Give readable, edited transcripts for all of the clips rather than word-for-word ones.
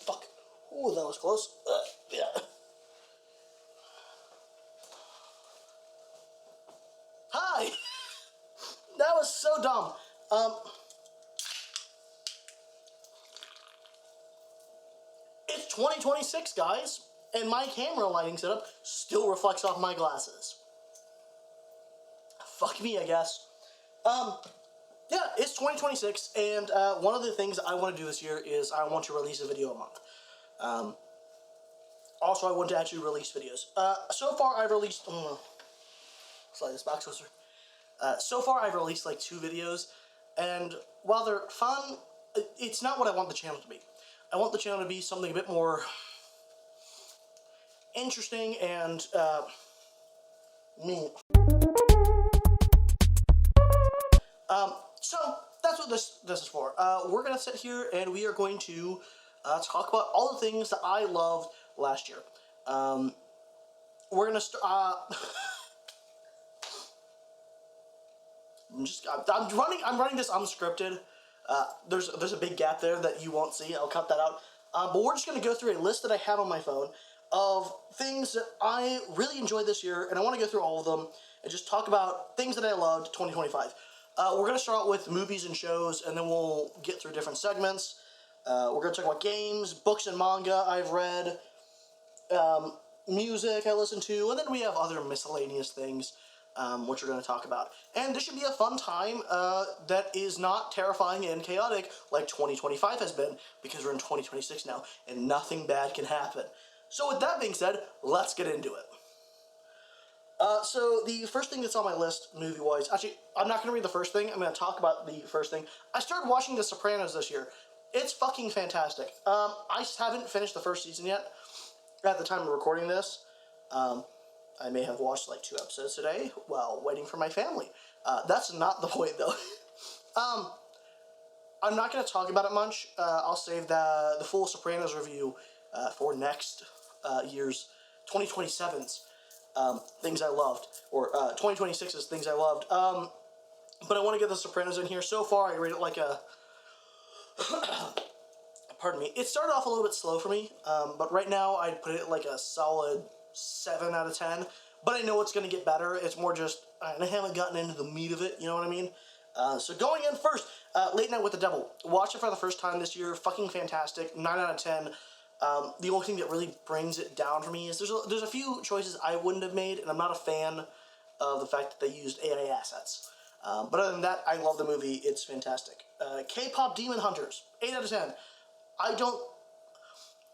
Fuck. Ooh, that was close. Yeah. Hi! That was so dumb. It's 2026, guys, and my camera lighting setup still reflects off my glasses. Fuck me, I guess. Yeah, it's 2026, and one of the things I want to do this year is I want to release a video a month. Also, I want to actually release videos. So far, I've released... slide this back closer. So far, I've released like 2 videos, and while they're fun, it's not what I want the channel to be. I want the channel to be something a bit more interesting and mean. So that's what this is for. We're gonna sit here and we are going to talk about all the things that I loved last year. We're gonna I'm running this unscripted. There's a big gap there that you won't see. I'll cut that out. But we're just gonna go through a list that I have on my phone of things that I really enjoyed this year, and I want to go through all of them and just talk about things that I loved 2025. We're going to start out with movies and shows, and then we'll get through different segments. We're going to talk about games, books and manga I've read, music I listen to, and then we have other miscellaneous things which we're going to talk about. And this should be a fun time that is not terrifying and chaotic like 2025 has been, because we're in 2026 now, and nothing bad can happen. So with that being said, let's get into it. So the first thing that's on my list, movie-wise, actually, I'm not going to read the first thing, I'm going to talk about the first thing. I started watching The Sopranos this year. It's fucking fantastic. I haven't finished the first season yet, at the time of recording this. I may have watched like 2 episodes today while waiting for my family. That's not the point, though. I'm not going to talk about it much. I'll save the full Sopranos review for next year's 2027's things I loved, or 2026's things I loved. But I want to get The Sopranos in here. So far, I rate it like a... Pardon me. It started off a little bit slow for me, but right now I'd put it like a solid 7 out of 10. But I know it's going to get better. It's more just, I haven't gotten into the meat of it, you know what I mean? So going in first, Late Night with the Devil. Watched it for the first time this year. Fucking fantastic. 9 out of 10. The only thing that really brings it down for me is there's a few choices I wouldn't have made, and I'm not a fan of the fact that they used AI assets. But other than that, I love the movie. It's fantastic. K-Pop Demon Hunters. 8 out of 10.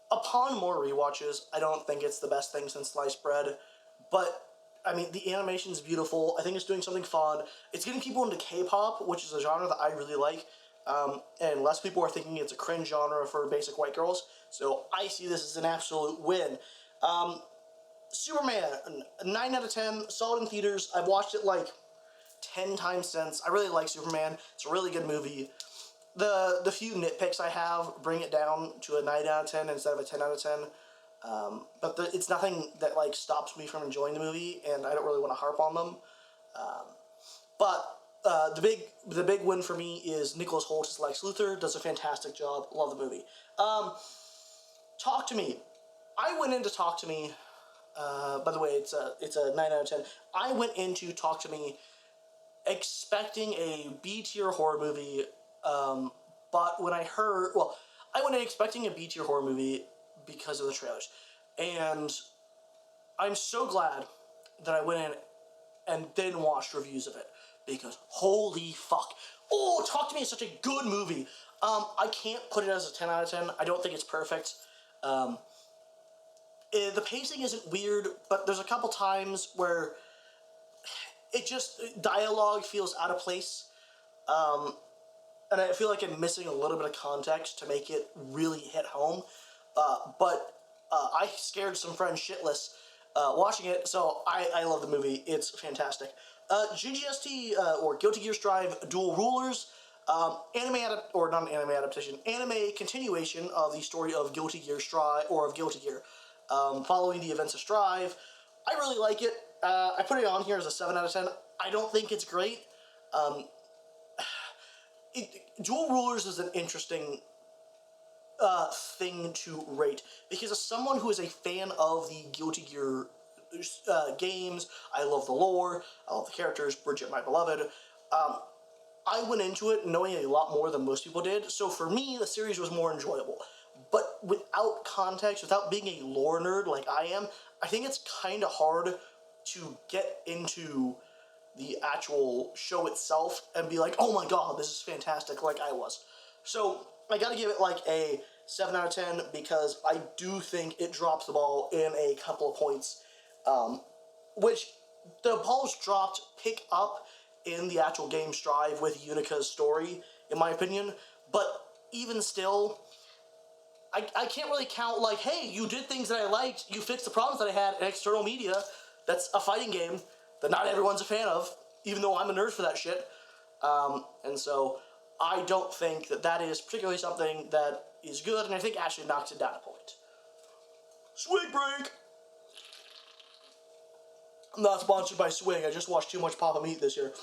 Upon more rewatches, I don't think it's the best thing since sliced bread, but I mean, the animation is beautiful. I think it's doing something fun. It's getting people into K-pop, which is a genre that I really like, and less people are thinking it's a cringe genre for basic white girls, so I see this as an absolute win. Superman, 9 out of 10, solid in theaters. I've watched it like 10 times since. I really like Superman. It's a really good movie. The few nitpicks I have bring it down to a 9 out of 10 instead of a 10 out of 10. But it's nothing that like stops me from enjoying the movie, and I don't really want to harp on them. The big win for me is Nicholas Hoult as Lex Luthor. Does a fantastic job. Love the movie. Talk to Me. I went into Talk to Me. By the way, it's a 9 out of 10. I went into Talk to Me expecting a B-tier horror movie. But when I went in expecting a B-tier horror movie because of the trailers. And I'm so glad that I went in and then watched reviews of it, because holy fuck. Oh, Talk to Me is such a good movie. I can't put it as a 10 out of 10. I don't think it's perfect. The pacing isn't weird, but there's a couple times where dialogue feels out of place. And I feel like I'm missing a little bit of context to make it really hit home. But I scared some friends shitless watching it, so I love the movie. It's fantastic. GGST, or Guilty Gear Strive Dual Rulers, anime continuation of the story of Guilty Gear Strive, or of Guilty Gear, following the events of Strive. I really like it. I put it on here as a 7 out of 10. I don't think it's great. Dual Rulers is an interesting thing to rate, because as someone who is a fan of the Guilty Gear games, I love the lore, I love the characters, Bridget, my beloved. I went into it knowing a lot more than most people did, so for me, the series was more enjoyable. But without context, without being a lore nerd like I am, I think it's kind of hard to get into the actual show itself and be like, oh my god, this is fantastic, like I was. So I gotta give it like a 7 out of 10 because I do think it drops the ball in a couple of points, which the balls dropped pick up in the actual game Strive with Unika's story, in my opinion. But even still, I can't really count like, hey, you did things that I liked, you fixed the problems that I had in external media. That's a fighting game that not everyone's a fan of, even though I'm a nerd for that shit. And so I don't think that that is particularly something that is good, and I think actually knocks it down a point. Swig break! I'm not sponsored by Swig, I just watched too much Papa Meat this year.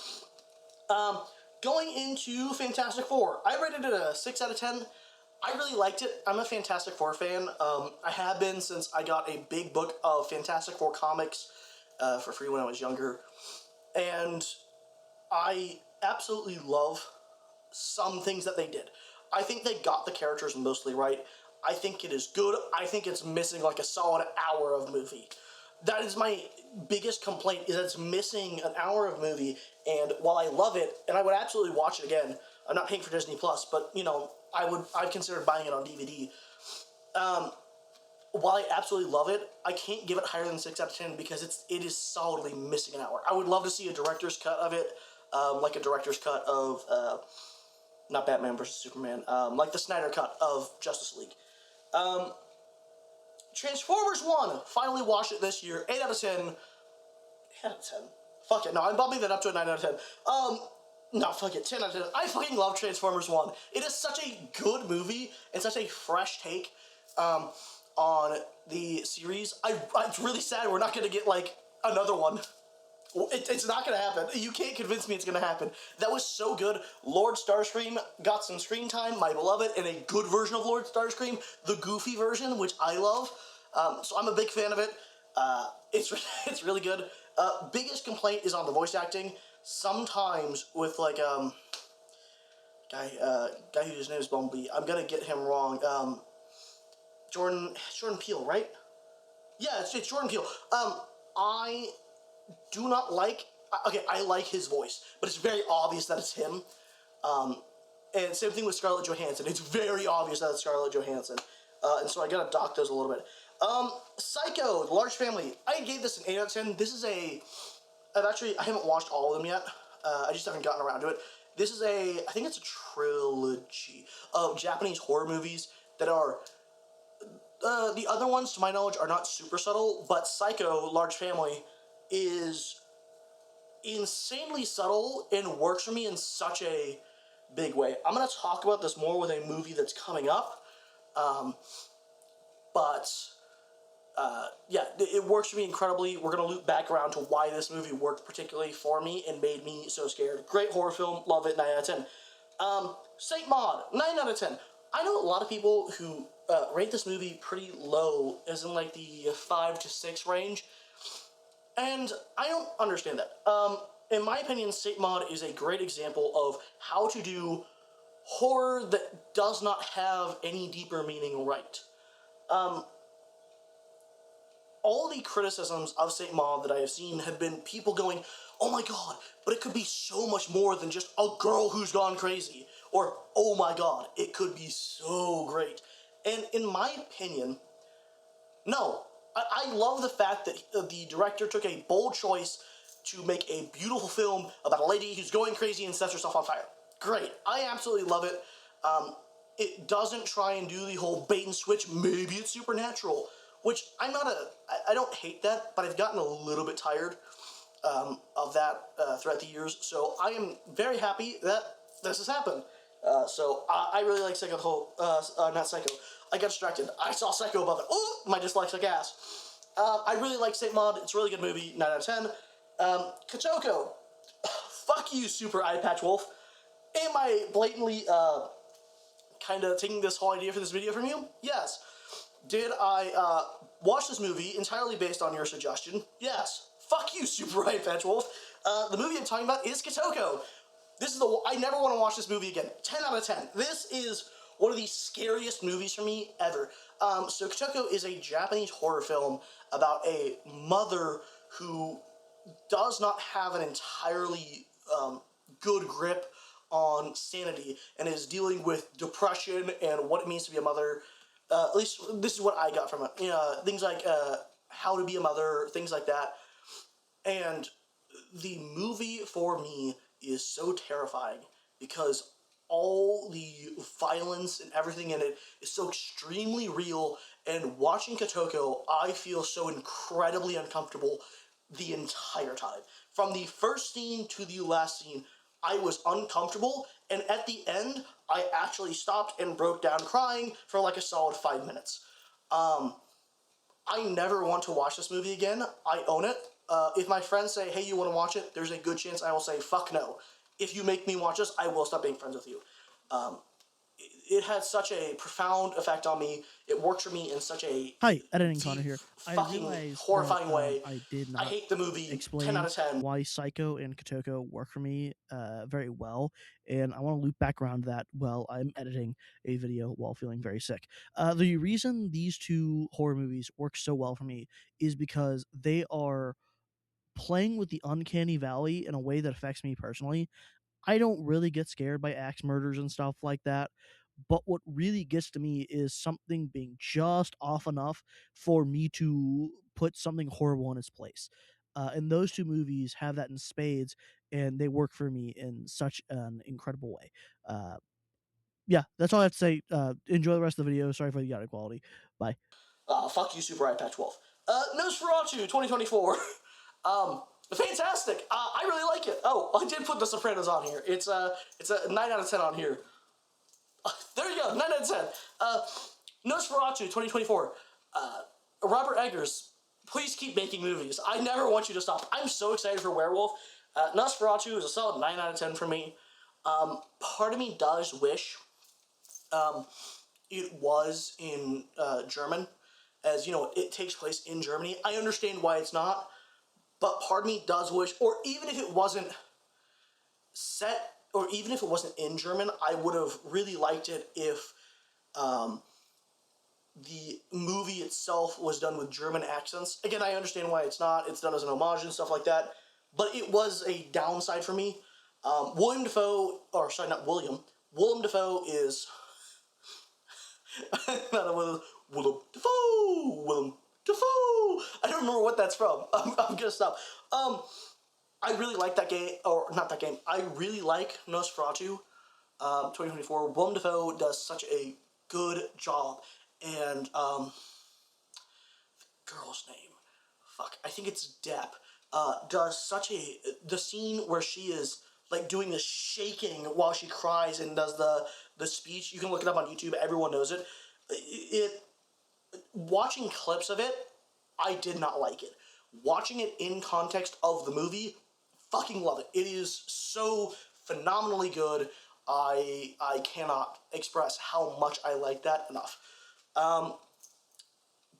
Going into Fantastic Four, I rated it a 6 out of 10. I really liked it. I'm a Fantastic Four fan. I have been since I got a big book of Fantastic Four comics for free when I was younger. And I absolutely love some things that they did. I think they got the characters mostly right. I think it is good. I think it's missing like a solid hour of movie. That is my biggest complaint, is that it's missing an hour of movie, and while I love it, and I would absolutely watch it again, I'm not paying for Disney Plus, but, you know, I've considered buying it on DVD. While I absolutely love it, I can't give it higher than 6 out of 10 because it is solidly missing an hour. I would love to see a director's cut of it, like a director's cut of, not Batman vs. Superman, like the Snyder cut of Justice League. Transformers 1, finally watched it this year, 8 out of 10. 8 out of 10. Fuck it, no, I'm bumping that up to a 9 out of 10. No, fuck it, 10 out of 10. I fucking love Transformers 1. It is such a good movie, and such a fresh take, on the series. It's really sad we're not gonna get, like, another one. It's not gonna happen. You can't convince me it's gonna happen. That was so good. Lord Starscream got some screen time, my beloved, and a good version of Lord Starscream, the goofy version, which I love. So I'm a big fan of it. It's really good. Biggest complaint is on the voice acting. Sometimes with like guy whose name is Bumblebee. I'm gonna get him wrong. Jordan Peele, right? Yeah, it's Jordan Peele. I do not like. Okay, I like his voice, but it's very obvious that it's him. And same thing with Scarlett Johansson. It's very obvious that it's Scarlett Johansson. And so I gotta dock those a little bit. Saiko, The Large Family. I gave this an 8 out of 10. This is I haven't watched all of them yet. I just haven't gotten around to it. This is I think it's a trilogy of Japanese horror movies that are, the other ones, to my knowledge, are not super subtle, but Saiko, Large Family, is insanely subtle and works for me in such a big way. I'm going to talk about this more with a movie that's coming up, yeah, it works for me incredibly. We're going to loop back around to why this movie worked particularly for me and made me so scared. Great horror film, love it, 9 out of 10. Saint Maud, 9 out of 10. I know a lot of people who rate this movie pretty low, as in like the 5 to 6 range, and I don't understand that. In my opinion, Saint Maud is a great example of how to do horror that does not have any deeper meaning right. All the criticisms of Saint Maud that I have seen have been people going, oh my god, but it could be so much more than just a girl who's gone crazy. Or, oh my god, it could be so great. And in my opinion, no. I love the fact that the director took a bold choice to make a beautiful film about a lady who's going crazy and sets herself on fire. Great. I absolutely love it. It doesn't try and do the whole bait and switch, maybe it's supernatural, which I don't hate that, but I've gotten a little bit tired of that throughout the years, so I am very happy that this has happened. So I really like Psycho, not Psycho, I got distracted. I saw Psycho above it. Oh, my dyslexic ass. I really like Saint Maud. It's a really good movie, 9 out of 10. Kotoko. Fuck you, Super Eyepatchwolf. Am I blatantly kind of taking this whole idea for this video from you? Yes. Did I watch this movie entirely based on your suggestion? Yes. Fuck you, supereyepatchwolf. The movie I'm talking about is Kotoko. This is I never want to watch this movie again. 10 out of 10. This is one of the scariest movies for me ever. So Kotoko is a Japanese horror film about a mother who does not have an entirely good grip on sanity and is dealing with depression and what it means to be a mother. At least this is what I got from it. Things like how to be a mother, things like that. And the movie for me is so terrifying because all the violence and everything in it is so extremely real, and watching Kotoko, I feel so incredibly uncomfortable the entire time. From the first scene to the last scene, I was uncomfortable, and at the end, I actually stopped and broke down crying for like a solid 5 minutes. I never want to watch this movie again. I own it. If my friends say, hey, you want to watch it? There's a good chance I will say, fuck no. If you make me watch this, I will stop being friends with you. It had such a profound effect on me. It worked for me in such a Hi, editing Connor here. I fucking realized horrifying that, way. I did I not hate the movie. explain 10 out of 10. why Saiko and Kotoko work for me very well, and I want to loop back around to that while I'm editing a video while feeling very sick. The reason these two horror movies work so well for me is because they are playing with the uncanny valley in a way that affects me personally. I don't really get scared by axe murders and stuff like that. But what really gets to me is something being just off enough for me to put something horrible in its place. And those two movies have that in spades, and they work for me in such an incredible way. Yeah, that's all I have to say. Enjoy the rest of the video. Sorry for the audio quality. Bye. Fuck you, supereyepatchwolf. Nosferatu 2024. Fantastic. I really like it. Oh, I did put the Sopranos on here. It's a 9 out of 10 on here. There you go, 9 out of 10. Nosferatu 2024. Robert Eggers, please keep making movies. I never want you to stop. I'm so excited for Werewolf. Nosferatu is a solid 9 out of 10 for me. Part of me does wish it was in German, as, you know, it takes place in Germany. I understand why it's not, but part of me does wish, or even if it wasn't set, or even if it wasn't in German, I would have really liked it if the movie itself was done with German accents. Again, I understand why it's not. It's done as an homage and stuff like that, but it was a downside for me. William Dafoe, or sorry, not William. Willem Dafoe is not a Willem Dafoe. I don't remember what that's from. I'm gonna stop. I really like that game, or not that game. I really like Nosferatu 2024. Willem Dafoe does such a good job, and girl's name, fuck, I think it's Depp, does such the scene where she is like doing the shaking while she cries and does the speech. You can look it up on YouTube. Everyone knows it. Watching clips of it, I did not like it. Watching it in context of the movie, fucking love it. It is so phenomenally good. I cannot express how much I like that enough.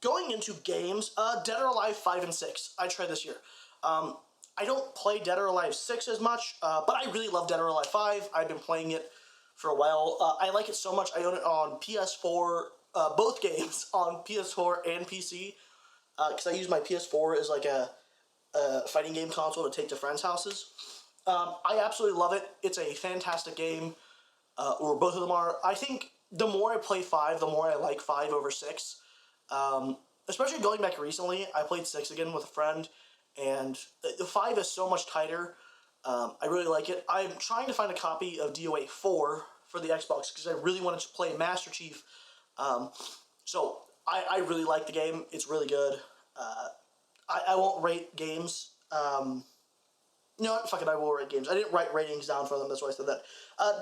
Going into games, Dead or Alive 5 and 6, I tried this year. I don't play Dead or Alive 6 as much, but I really love Dead or Alive 5. I've been playing it for a while. I like it so much, I own it on PS4, both games on PS4 and PC, because I use my PS4 as like a fighting game console to take to friends' houses. I absolutely love it. It's a fantastic game, or both of them are. I think the more I play 5, the more I like 5 over 6. Especially going back recently, I played 6 again with a friend, and the 5 is so much tighter. I really like it. I'm trying to find a copy of DOA 4 for the Xbox because I really wanted to play Master Chief. So I really like the game. It's really good. I won't rate games. No, fuck it, I will rate games. I didn't write ratings down for them, that's why I said that.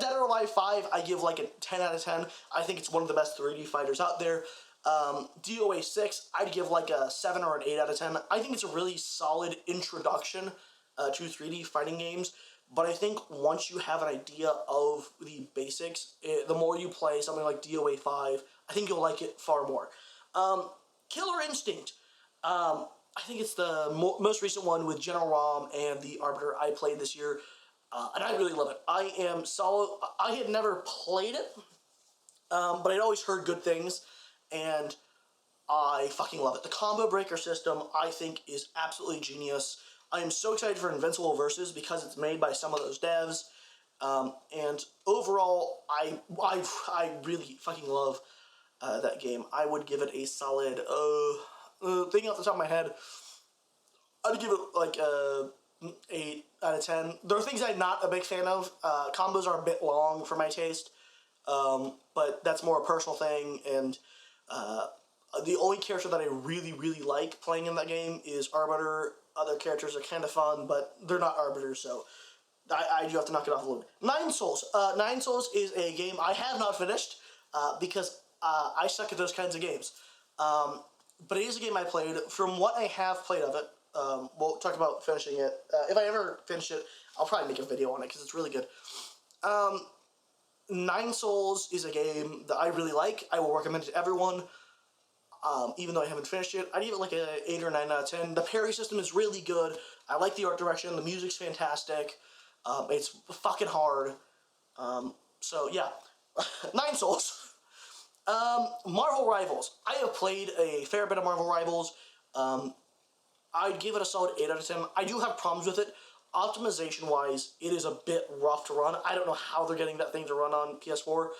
Dead or Alive 5, I give like a 10 out of 10. I think it's one of the best 3D fighters out there. DOA 6, I'd give like a 7 or an 8 out of 10. I think it's a really solid introduction to 3D fighting games, But I think once you have an idea of the basics, the more you play something like DOA 5, I think you'll like it far more. Killer Instinct. I think it's the most recent one with General Rom and the Arbiter I played this year, and I really love it. I am solid. I had never played it, but I'd always heard good things, and I fucking love it. The combo breaker system, I think, is absolutely genius. I am so excited for Invincible Versus because it's made by some of those devs. And overall, I really fucking love that game. I would give it a solid, thinking off the top of my head, I'd give it like a 8 out of 10. There are things I'm not a big fan of. Combos are a bit long for my taste, but that's more a personal thing, and the only character that I really, really like playing in that game is Arbiter. Other characters are kind of fun, but they're not Arbiters, so I do have to knock it off a little bit. Nine Souls. Nine Souls is a game I have not finished because I suck at those kinds of games. But it is a game I played. From what I have played of it, we'll talk about finishing it. If I ever finish it, I'll probably make a video on it because it's really good. Nine Souls is a game that I really like. I will recommend it to everyone. Even though I haven't finished it, I'd give it like a 8 or 9 out of 10. The parry system is really good. I like the art direction. The music's fantastic. It's fucking hard. So yeah, Nine Souls. Marvel Rivals. I have played a fair bit of Marvel Rivals. I'd give it a solid 8 out of 10. I do have problems with it. Optimization-wise, it is a bit rough to run. I don't know how they're getting that thing to run on PS4.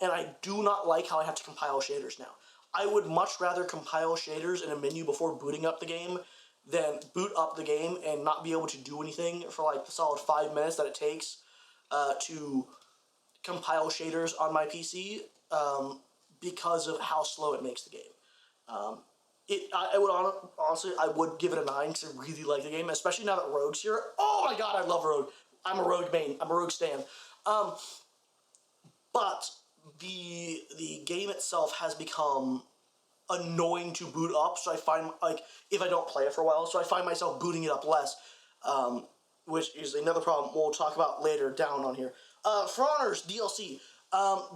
And I do not like how I have to compile shaders now. I would much rather compile shaders in a menu before booting up the game than boot up the game and not be able to do anything for like the solid 5 minutes that it takes to compile shaders on my PC because of how slow it makes the game. I would honestly, I would give it a 9 because I really like the game, especially now that Rogue's here. Oh my god, I love Rogue. I'm a Rogue main. I'm a Rogue stan. But the game itself has become annoying to boot up, so I find, like, if I don't play it for a while, so I find myself booting it up less, which is another problem we'll talk about later down on here. For Honor's DLC,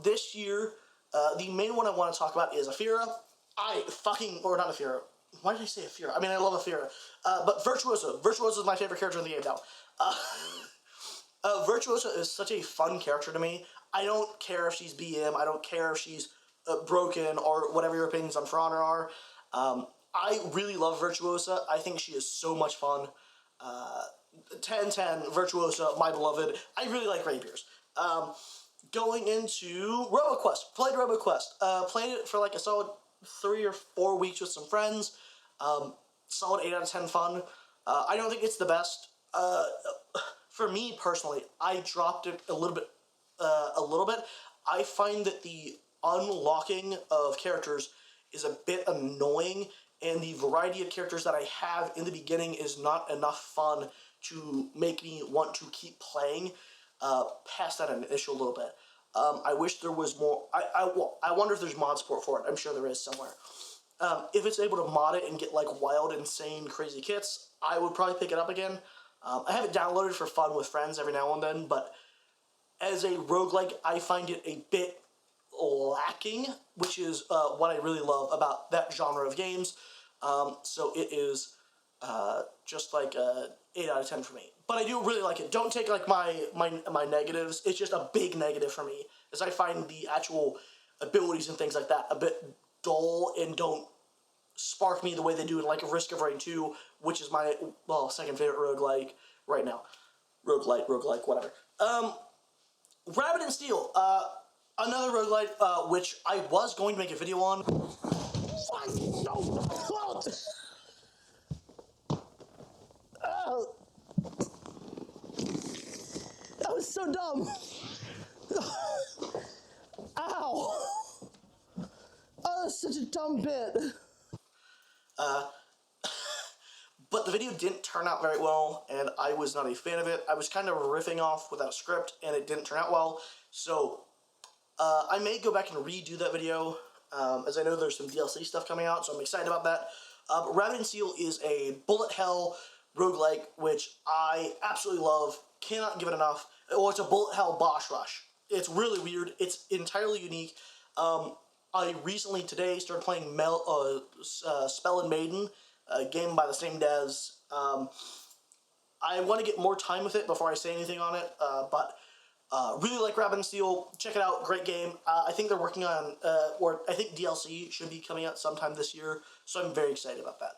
this year, the main one I want to talk about is Afira. Or not Afira. Why did I say Afira? I mean, I love Afira. But Virtuosa. Virtuosa is my favorite character in the game now. Virtuosa is such a fun character to me. I don't care if she's BM. I don't care if she's broken or whatever your opinions on For Honor are. I really love Virtuosa. I think she is so much fun. 10-10, Virtuosa, my beloved. I really like rapiers. Going into Roboquest. Played Roboquest. Played it for like a solid 3 or 4 weeks with some friends. Solid 8 out of 10 fun. I don't think it's the best. For me personally, I dropped it a little bit. I find that the unlocking of characters is a bit annoying, and the variety of characters that I have in the beginning is not enough fun to make me want to keep playing past that initial little bit. I wish there was more. I wonder if there's mod support for it. I'm sure there is somewhere. If it's able to mod it and get like wild, insane, crazy kits, I would probably pick it up again. I have it downloaded for fun with friends every now and then, but as a roguelike, I find it a bit lacking, which is what I really love about that genre of games. So it is just like a 8 out of 10 for me. But I do really like it. Don't take like my negatives. It's just a big negative for me, as I find the actual abilities and things like that a bit dull and don't spark me the way they do in like Risk of Rain 2, which is my, second favorite roguelike right now. Roguelike, whatever. Rabbit and Steel, another roguelike, which I was going to make a video on. Oh, that was so dumb. Ow. Oh, that's such a dumb bit. But the video didn't turn out very well, and I was not a fan of it. I was kind of riffing off without a script, and it didn't turn out well. So, I may go back and redo that video, as I know there's some DLC stuff coming out, so I'm excited about that. Rabbit and Steel is a bullet hell roguelike, which I absolutely love. Cannot give it enough. Well, it's a bullet hell boss rush. It's really weird. It's entirely unique. I recently today started playing Spell and Maiden, a game by the same devs. I want to get more time with it before I say anything on it, but really like Rabbit and Steel. Check it out. Great game. I think they're working on, or I think DLC should be coming out sometime this year, so I'm very excited about that.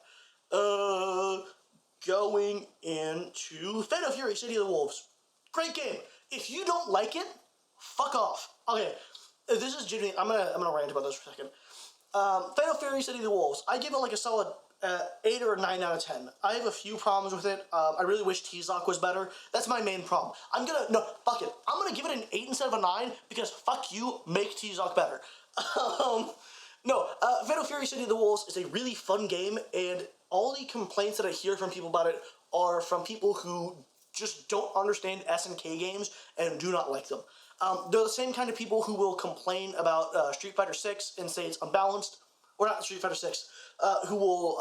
Going into Fatal Fury City of the Wolves. Great game. If you don't like it, fuck off. Okay, this is genuine. I'm gonna rant about this for a second. Fatal Fury City of the Wolves. I give it like a solid 8 or 9 out of 10. I have a few problems with it. I really wish T-Zoc was better. That's my main problem. Fuck it. I'm gonna give it an 8 instead of a 9 because fuck you, make T-Zoc better. Fatal Fury City of the Wolves is a really fun game, and all the complaints that I hear from people about it are from people who just don't understand SNK games and do not like them. They're the same kind of people who will complain about Street Fighter 6 and say it's unbalanced, or not Street Fighter 6, who will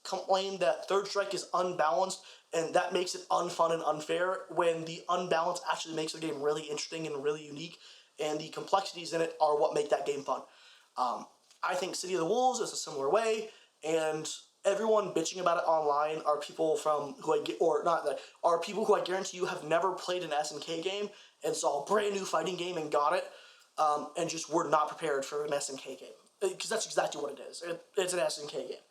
complain that Third Strike is unbalanced and that makes it unfun and unfair, when the unbalance actually makes the game really interesting and really unique, and the complexities in it are what make that game fun. I think City of the Wolves is a similar way, and everyone bitching about it online are people are people who I guarantee you have never played an SNK game and saw a brand new fighting game and got it, and just were not prepared for an SNK game, because that's exactly what it is. It's an SNK game.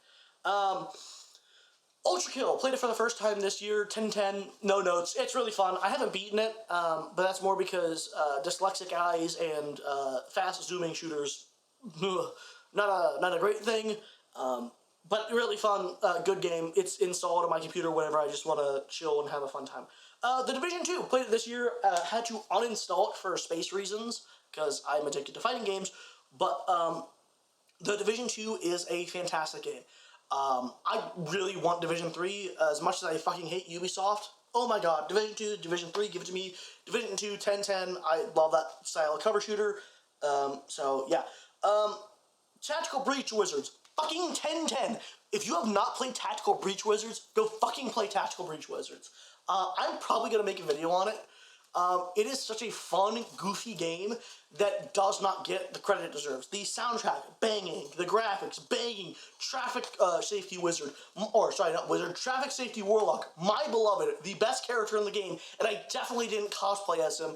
Ultrakill, played it for the first time this year, 10-10, no notes. It's really fun. I haven't beaten it, but that's more because dyslexic eyes and fast zooming shooters, not a great thing, but really fun, good game. It's installed on my computer whenever I just want to chill and have a fun time. The Division 2, played it this year, had to uninstall it for space reasons, because I'm addicted to fighting games, but the Division 2 is a fantastic game. I really want Division 3 as much as I fucking hate Ubisoft. Oh my god, Division 2, Division 3, give it to me. Division 2, 10-10, I love that style of cover shooter. Tactical Breach Wizards, fucking 10-10. If you have not played Tactical Breach Wizards, go fucking play Tactical Breach Wizards. I'm probably going to make a video on it. It is such a fun, goofy game that does not get the credit it deserves. The soundtrack, banging. The graphics, banging. Traffic Safety Wizard, Traffic Safety Warlock, my beloved, the best character in the game, and I definitely didn't cosplay as him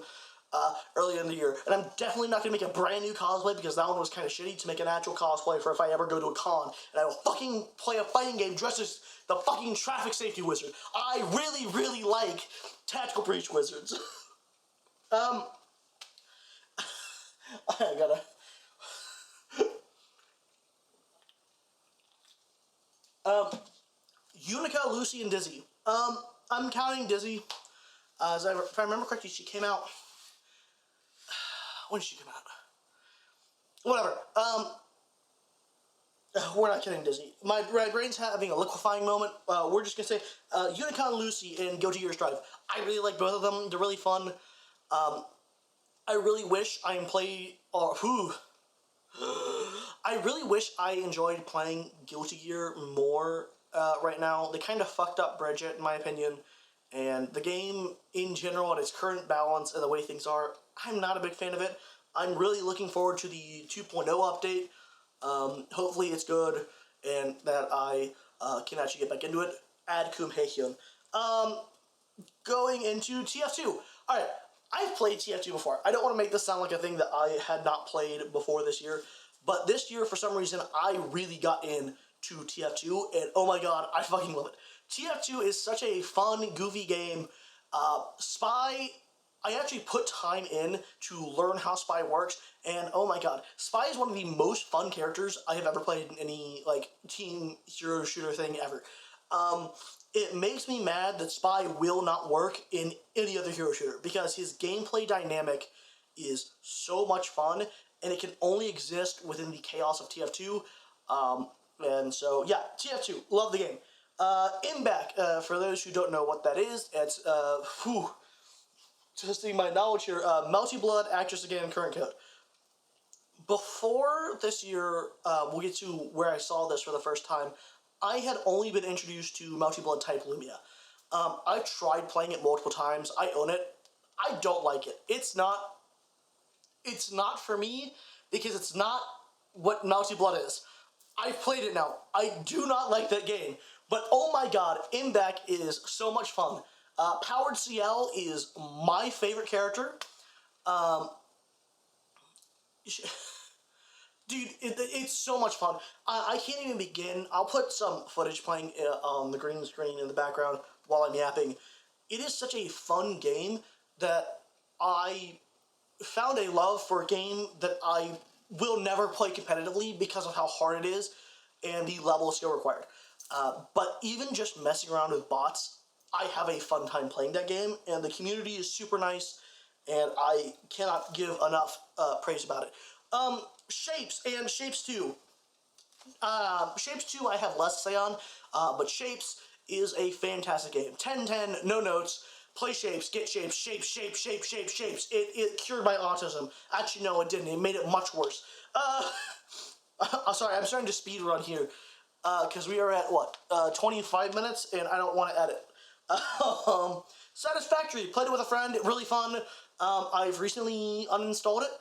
earlier in the year. And I'm definitely not going to make a brand new cosplay, because that one was kind of shitty, to make an actual cosplay for if I ever go to a con. And I will fucking play a fighting game dressed as the fucking Traffic Safety Wizard. I really, really like Tactical Breach Wizards. I gotta. Unika, Lucy, and Dizzy. I'm counting Dizzy. If I remember correctly, she came out. When did she come out? Whatever. We're not kidding, Dizzy. My brain's having a liquefying moment. We're just gonna say Unika and Lucy in Go to Your Strive. I really like both of them. They're really fun. I really wish I really wish I enjoyed playing Guilty Gear more right now. They kind of fucked up Bridget, in my opinion, and the game in general, at its current balance and the way things are, I'm not a big fan of it. I'm really looking forward to the 2.0 update. Hopefully it's good, and that I can actually get back into it. Ad cum Heikyun. Going into TF2. Alright, I've played TF2 before. I don't want to make this sound like a thing that I had not played before this year, but this year, for some reason, I really got into TF2, and oh my god, I fucking love it. TF2 is such a fun, goofy game. Spy, I actually put time in to learn how Spy works, and oh my god, Spy is one of the most fun characters I have ever played in any, team hero shooter thing ever. It makes me mad that Spy will not work in any other hero shooter, because his gameplay dynamic is so much fun, and it can only exist within the chaos of TF2. And so, yeah, TF2, love the game. MBAACC, for those who don't know what that is, it's, testing my knowledge here, Melty Blood, Actress Again, Current Code. Before this year, we'll get to where I saw this for the first time, I had only been introduced to Melty Blood type Lumia. I've tried playing it multiple times. I own it. I don't like it. It's not for me because it's not what Melty Blood is. I've played it now. I do not like that game. But oh my god, MBAACC is so much fun. Powered CL is my favorite character. Um, dude, it's so much fun. I can't even begin. I'll put some footage playing on the green screen in the background while I'm yapping. It is such a fun game that I found a love for a game that I will never play competitively because of how hard it is and the level of skill required. But even just messing around with bots, I have a fun time playing that game, and the community is super nice, and I cannot give enough praise about it. Shapes and Shapes 2. Shapes 2 I have less to say on, but Shapes is a fantastic game. 10-10, no notes. Play Shapes, get Shapes, Shapes. It cured my autism. Actually, no, it didn't. It made it much worse. Sorry, I'm starting to speed run here. Because we are at, 25 minutes, and I don't want to edit. Satisfactory, played it with a friend, really fun. I've recently uninstalled it.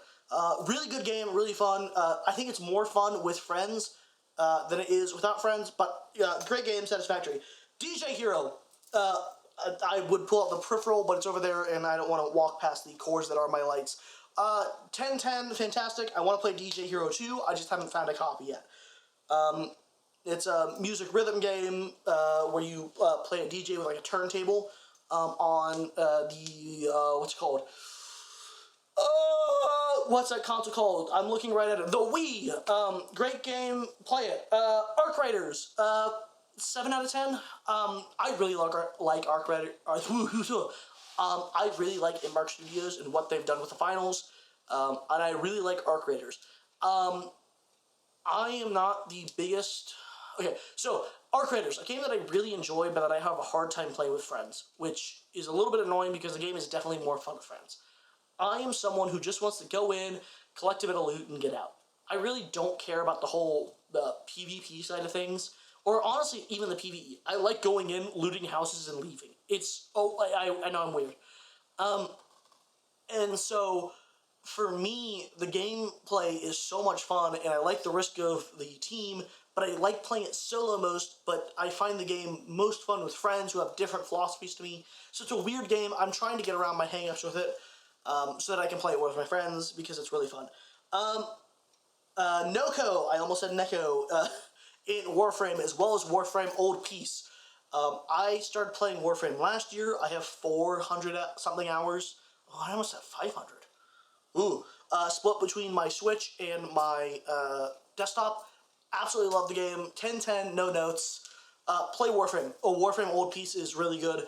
Really good game, really fun. I think it's more fun with friends than it is without friends, but great game, Satisfactory. DJ Hero, I would pull out the peripheral, but it's over there, and I don't want to walk past the cores that are my lights. 10-10, fantastic. I want to play DJ Hero 2, I just haven't found a copy yet. It's a music rhythm game where you play a DJ with like a turntable on what's it called? What's that console called? I'm looking right at it. The Wii. Great game. Play it. Arc Raiders. 7 out of 10. I really like Arc Raiders. I really like Embark Studios and what they've done with the finals. And I really like Arc Raiders. I am not the biggest. Okay, so Arc Raiders, a game that I really enjoy, but that I have a hard time playing with friends, which is a little bit annoying because the game is definitely more fun with friends. I am someone who just wants to go in, collect a bit of loot, and get out. I really don't care about the whole PvP side of things, or honestly, even the PvE. I like going in, looting houses, and leaving. I know I'm weird. And so, for me, the gameplay is so much fun, and I like the risk of the team, but I like playing it solo most, but I find the game most fun with friends who have different philosophies to me. So it's a weird game. I'm trying to get around my hangups with it so that I can play it with my friends because it's really fun. Noko, I almost said Neko, in Warframe, as well as Warframe Old Peace. I started playing Warframe last year. I have 400 something hours. Oh, I almost have 500. Ooh. Split between my Switch and my desktop. Absolutely love the game. 10-10, no notes. Play Warframe. Warframe Old Peace is really good.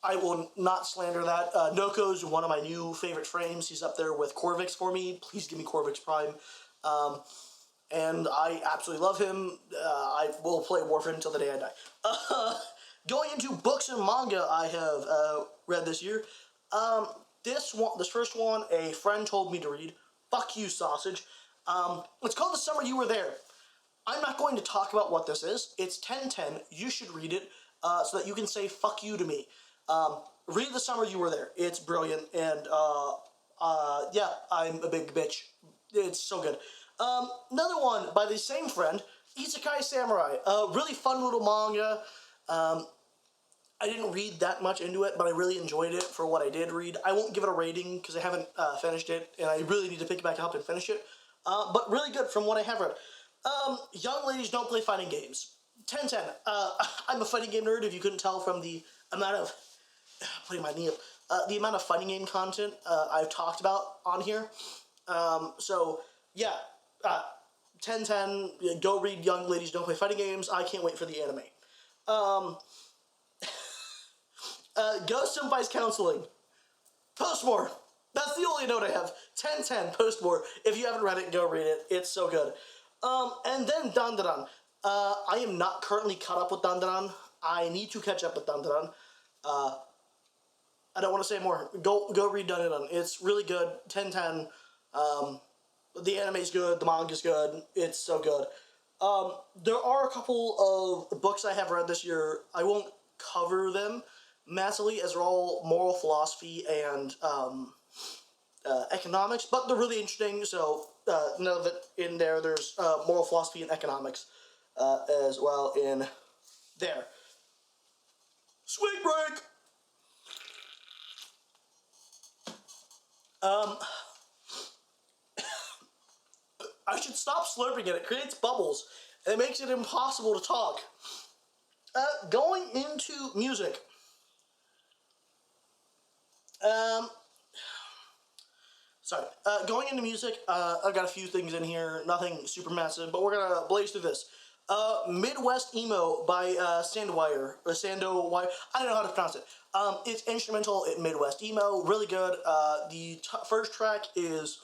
I will not slander that. Noko's one of my new favorite frames. He's up there with Corvix for me. Please give me Corvix Prime. And I absolutely love him. I will play Warframe until the day I die. Going into books and manga I have read this year. This first one, a friend told me to read. Fuck you, sausage. It's called The Summer You Were There. I'm not going to talk about what this is. It's 10-10. You should read it so that you can say fuck you to me. Read The Summer You Were There. It's brilliant, and yeah, I'm a big bitch. It's so good. Another one by the same friend, Isekai Samurai. Really fun little manga. I didn't read that much into it, but I really enjoyed it for what I did read. I won't give it a rating because I haven't finished it, and I really need to pick it back up and finish it. But really good from what I have read. Young ladies don't play fighting games. 10-10. I'm a fighting game nerd, if you couldn't tell from the amount of... putting my knee up. The amount of fighting game content I've talked about on here. So, yeah. 10-10. Go read Young Ladies Don't Play Fighting Games. I can't wait for the anime. Go-senpai's Counseling. Postmore. That's the only note I have. 10-10, Postmore. If you haven't read it, go read it. It's so good. And then Dandadan. I am not currently caught up with Dandadan. I need to catch up with Dandadan. I don't want to say more. Go read Dandadan. It's really good. 10-10. The anime's good. The manga's good. It's so good. There are a couple of books I have read this year. I won't cover them massively, as they're all moral philosophy and economics, but they're really interesting. So know that in there, there's moral philosophy and economics as well in there. Swing break. I should stop slurping it. It creates bubbles. It makes it impossible to talk. Going into music. Going into music, I've got a few things in here, nothing super massive, but we're gonna blaze through this. Midwest Emo by Sandwire, or Sandowire, I don't know how to pronounce it. It's instrumental in Midwest Emo, really good. The first track is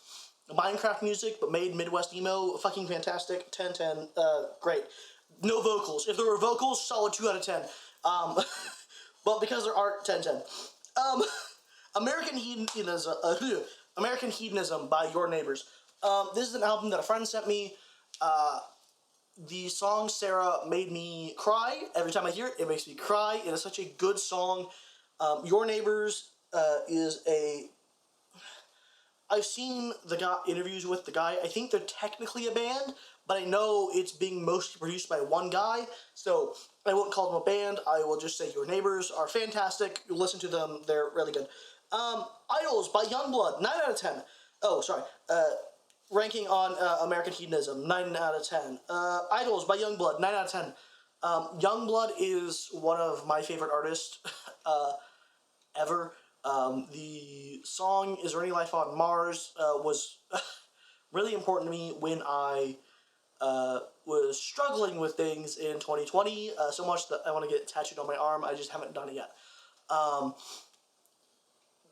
Minecraft music, but made Midwest Emo, fucking fantastic, 10/10, great. No vocals. If there were vocals, solid 2 out of 10. But because there aren't, 10/10. American Hedonism by Your Neighbors. This is an album that a friend sent me. The song Sarah made me cry. Every time I hear it, it makes me cry. It is such a good song. Your Neighbors is a... I've seen the guy interviews with the guy. I think they're technically a band, but I know it's being mostly produced by one guy, so I won't call them a band. I will just say Your Neighbors are fantastic. You listen to them; they're really good. Idols by Yungblud, 9 out of 10. Oh, sorry. Ranking on American Hedonism, 9 out of 10. Idols by Yungblud, 9 out of 10. Yungblud is one of my favorite artists ever. The song Is There Any Life on Mars was really important to me when I was struggling with things in 2020, so much that I want to get tattooed on my arm. I just haven't done it yet.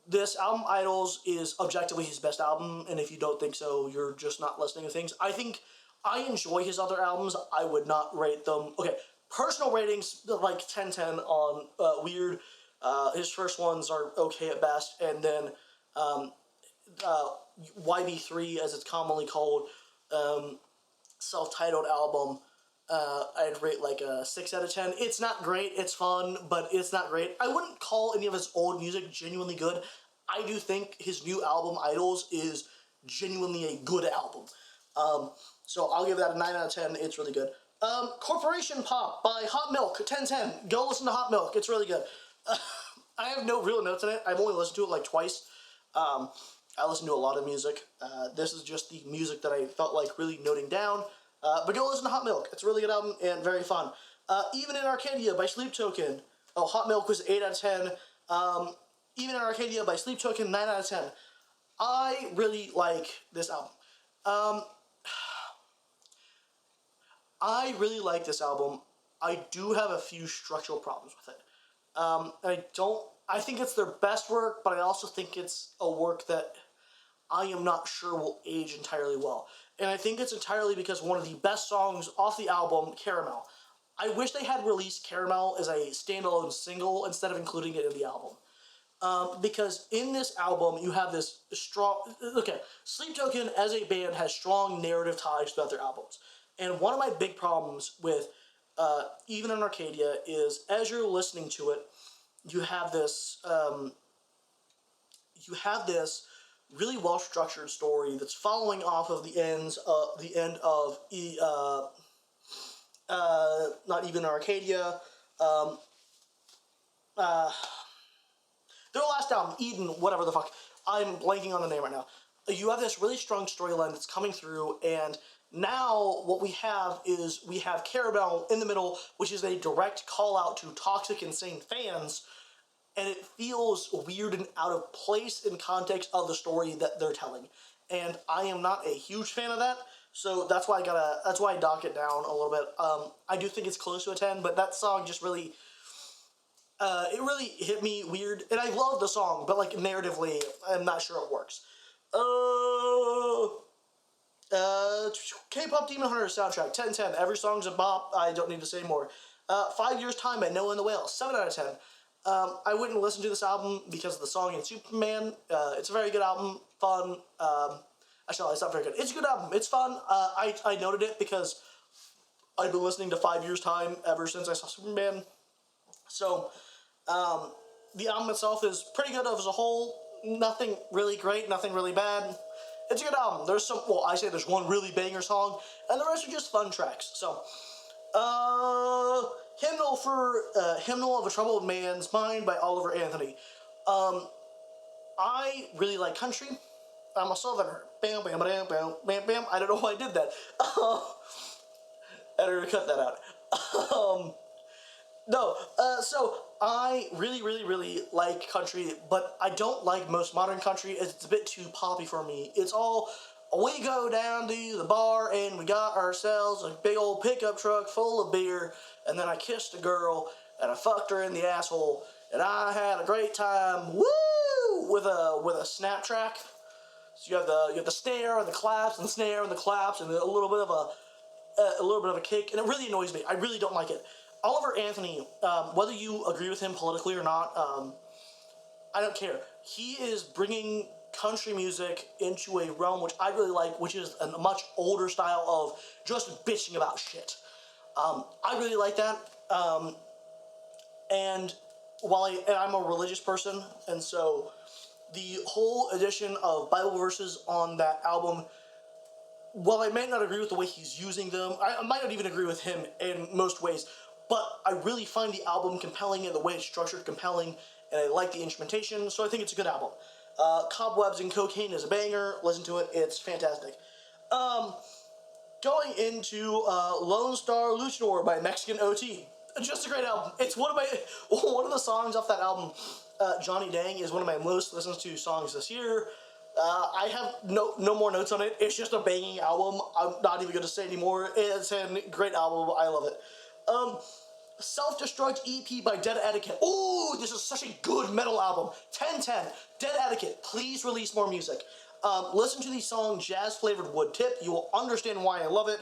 This album, Idols, is objectively his best album, and if you don't think so, you're just not listening to things. I think I enjoy his other albums. I would not rate them. Okay, personal ratings, like 10/10 on Weird. His first ones are okay at best, and then YB3, as it's commonly called, self-titled album, I'd rate like a 6 out of 10. It's not great, it's fun, but it's not great. I wouldn't call any of his old music genuinely good. I do think his new album, Idols, is genuinely a good album. So I'll give that a 9 out of 10. It's really good. Corporation Pop by Hot Milk, 10/10. Go listen to Hot Milk. It's really good. I have no real notes in it. I've only listened to it like twice. I listen to a lot of music. This is just the music that I felt like really noting down. But go listen to Hot Milk. It's a really good album and very fun. Even in Arcadia by Sleep Token. Oh, Hot Milk was 8 out of 10. Even in Arcadia by Sleep Token, 9 out of 10. I really like this album. I really like this album. I do have a few structural problems with it. I think it's their best work, but I also think it's a work that I am not sure will age entirely well. And I think it's entirely because one of the best songs off the album, Caramel. I wish they had released Caramel as a standalone single instead of including it in the album. Because in this album, you have this strong... Okay, Sleep Token as a band has strong narrative ties throughout their albums. And one of my big problems with Even in Arcadia is, as you're listening to it, you have this really well-structured story that's following off of the end of not Even in Arcadia, their last album, Eden, whatever the fuck. I'm blanking on the name right now. You have this really strong storyline that's coming through, and now what we have is we have Caramel in the middle, which is a direct call-out to toxic, insane fans, and it feels weird and out of place in context of the story that they're telling. And I am not a huge fan of that, so that's why I dock it down a little bit. I do think it's close to a 10, but that song just really... it really hit me weird, and I love the song, but like narratively, I'm not sure it works. K-Pop Demon Hunter soundtrack, 10/10. Every song's a bop. I don't need to say more. 5 Years Time by Noah and the Whale, 7 out of 10. I wouldn't listen to this album because of the song in Superman. It's a very good album, fun. Actually, it's not very good. It's a good album. It's fun. I noted it because I've been listening to 5 Years Time ever since I saw Superman. So, the album itself is pretty good as a whole. Nothing really great, nothing really bad. It's a good album. There's some, well, I say there's one really banger song, and the rest are just fun tracks. So, Hymnal of a Troubled Man's Mind by Oliver Anthony. I really like country. I'm a southerner. Bam, bam, bam, bam, bam, bam. I don't know why I did that. Editor, cut that out. Um, no, so I really, really, really like country, but I don't like most modern country. It's a bit too poppy for me. It's all, we go down to the bar and we got ourselves a big old pickup truck full of beer, and then I kissed a girl and I fucked her in the asshole, and I had a great time. Woo! With a snap track. So you have the snare and the claps and the snare and the claps and a little bit of a kick, and it really annoys me. I really don't like it. Oliver Anthony, whether you agree with him politically or not, I don't care. He is bringing country music into a realm which I really like, which is a much older style of just bitching about shit. I really like that. And I'm a religious person, and so the whole edition of Bible verses on that album, while I may not agree with the way he's using them, I might not even agree with him in most ways, but I really find the album compelling and the way it's structured compelling, and I like the instrumentation, so I think it's a good album. Cobwebs and Cocaine is a banger. Listen to it. It's fantastic. Going into Lone Star Luchador by Mexican OT. Just a great album. It's one of the songs off that album, Johnny Dang, is one of my most listened to songs this year. I have no more notes on it. It's just a banging album. I'm not even going to say anymore. It's a great album. I love it. Self-Destruct EP by Dead Etiquette. Ooh, this is such a good metal album. 1010. Dead Etiquette, please release more music. Listen to the song Jazz Flavored Wood Tip. You will understand why I love it.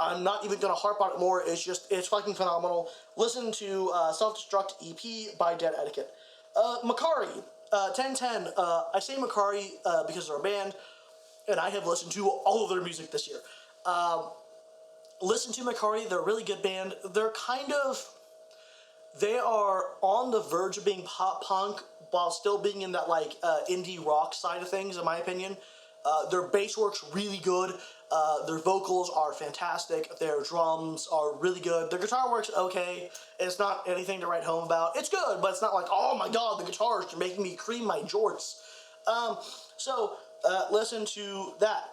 I'm not even going to harp on it more. It's fucking phenomenal. Listen to Self-Destruct EP by Dead Etiquette. Makari, 1010. I say Makari because they're a band, and I have listened to all of their music this year. Listen to Makari. They're a really good band. They are on the verge of being pop punk while still being in that indie rock side of things, in my opinion. Their bass work's really good. Their vocals are fantastic. Their drums are really good. Their guitar work's okay. It's not anything to write home about. It's good, but it's not like, oh my god, the guitars are making me cream my jorts. Listen to that.